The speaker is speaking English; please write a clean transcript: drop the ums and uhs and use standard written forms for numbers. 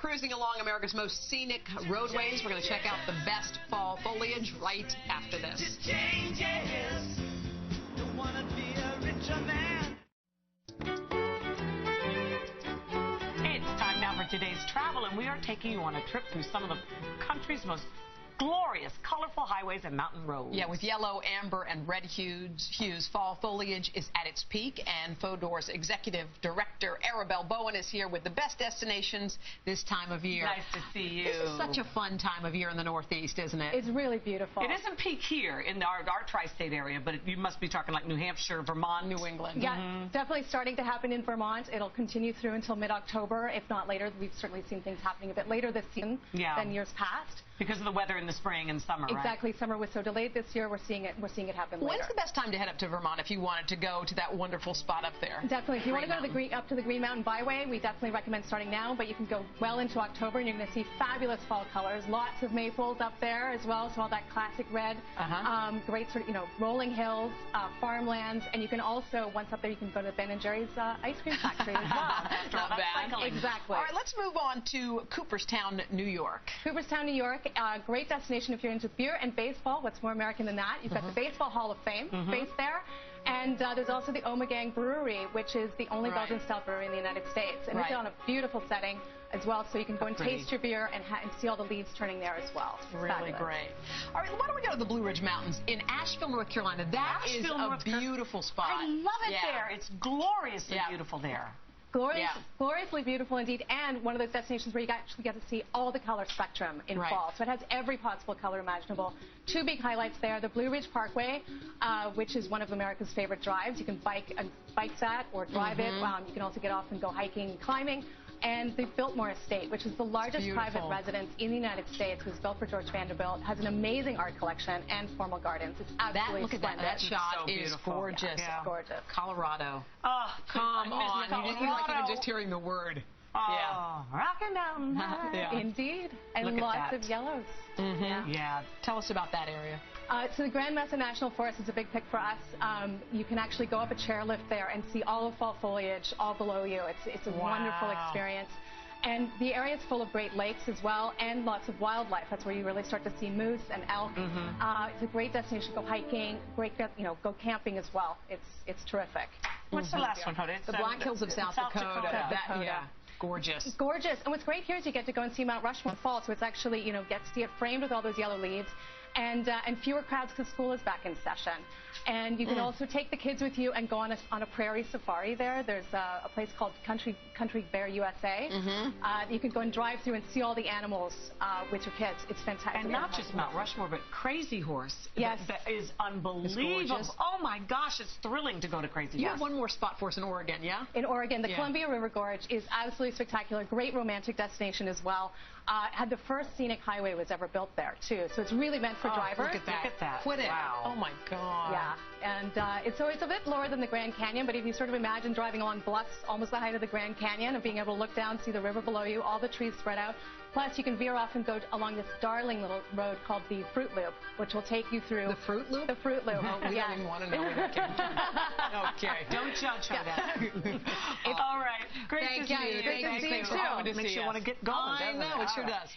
cruising along America's most scenic roadways. We're going to check out the best fall foliage right after this. It's time now for today's travel, and we are taking you on a trip through some of the country's most glorious, colorful highways and mountain roads. Yeah, with yellow, amber, and red hues, fall foliage is at its peak, and Fodor's executive director, Arabella Bowen, is here with the best destinations this time of year. Nice to see you. This is such a fun time of year in the Northeast, isn't it? It's really beautiful. It isn't peak here in our tri-state area, but you must be talking like New Hampshire, Vermont, New England. Yeah, definitely starting to happen in Vermont. It'll continue through until mid-October, if not later. We've certainly seen things happening a bit later this season than years past. Because of the weather in the spring and summer, right? Exactly. Summer was so delayed this year. We're seeing it happen later. When's the best time to head up to Vermont if you wanted to go to that wonderful spot up there? Definitely. If you want to go to up to the Green Mountain Byway, we definitely recommend starting now. But you can go well into October, and you're going to see fabulous fall colors. Lots of maples up there as well. So all that classic red. Great sort of rolling hills, farmlands, and you can also once up there you can go to Ben and Jerry's ice cream factory as well. Not bad. Exactly. All right, let's move on to Cooperstown, New York. Cooperstown, New York, great destination if you're into beer and baseball. What's more American than that? You've got the Baseball Hall of Fame based there. And there's also the Omegang Brewery, which is the only Belgian-style brewery in the United States. And it's on a beautiful setting as well, so you can go and taste your beer and see all the leaves turning there as well. It's really great. All right, why don't we go to the Blue Ridge Mountains in Asheville, North Carolina. That is a beautiful spot. I love it there. It's gloriously beautiful there. Gloriously beautiful indeed, and one of those destinations where you actually get to see all the color spectrum in fall. So it has every possible color imaginable. Two big highlights there: the Blue Ridge Parkway, which is one of America's favorite drives. You can bike that or drive it. You can also get off and go hiking and climbing. And the Biltmore Estate, which is the largest private residence in the United States, was built for George Vanderbilt, has an amazing art collection and formal gardens. It's absolutely splendid. That shot is gorgeous. Gorgeous. Colorado. Oh, come on. You like even just hearing the word. Rocky Mountain High. Indeed. And lots of yellows. Tell us about that area. So the Grand Mesa National Forest is a big pick for us. You can actually go up a chairlift there and see all of fall foliage all below you. It's a wonderful experience. And the area is full of great lakes as well, and lots of wildlife. That's where you really start to see moose and elk. It's a great destination to go hiking, go camping as well. It's terrific. What's the last one, Fodor? The Black Hills of South Dakota. Gorgeous. Gorgeous. And what's great here is you get to go and see Mount Rushmore in fall, so it's actually, get to see it framed with all those yellow leaves. And fewer crowds because school is back in session. And you can also take the kids with you and go on a prairie safari there. There's a place called Country Bear USA. You can go and drive through and see all the animals with your kids. It's fantastic. And not just Mount Rushmore, but Crazy Horse. Yes. That is unbelievable. Oh, my gosh, it's thrilling to go to Crazy Horse. You have one more spot for us in Oregon, yeah? In Oregon, the Columbia River Gorge is absolutely spectacular. Great romantic destination as well. Had the first scenic highway was ever built there, too. So it's really meant for drivers. Look at that. Look at that. Quit it. Wow. Oh, my God. Yeah. And it's a bit lower than the Grand Canyon, but if you sort of imagine driving along bluffs almost the height of the Grand Canyon and being able to look down, see the river below you, all the trees spread out. Plus, you can veer off and go along this darling little road called the Fruit Loop, which will take you through... The Fruit Loop? The Fruit Loop. Oh, we don't even want to know where that came from. Okay. Don't judge her that. All right. Great to see you. Thank you. Makes you want to get going, I know, it sure does.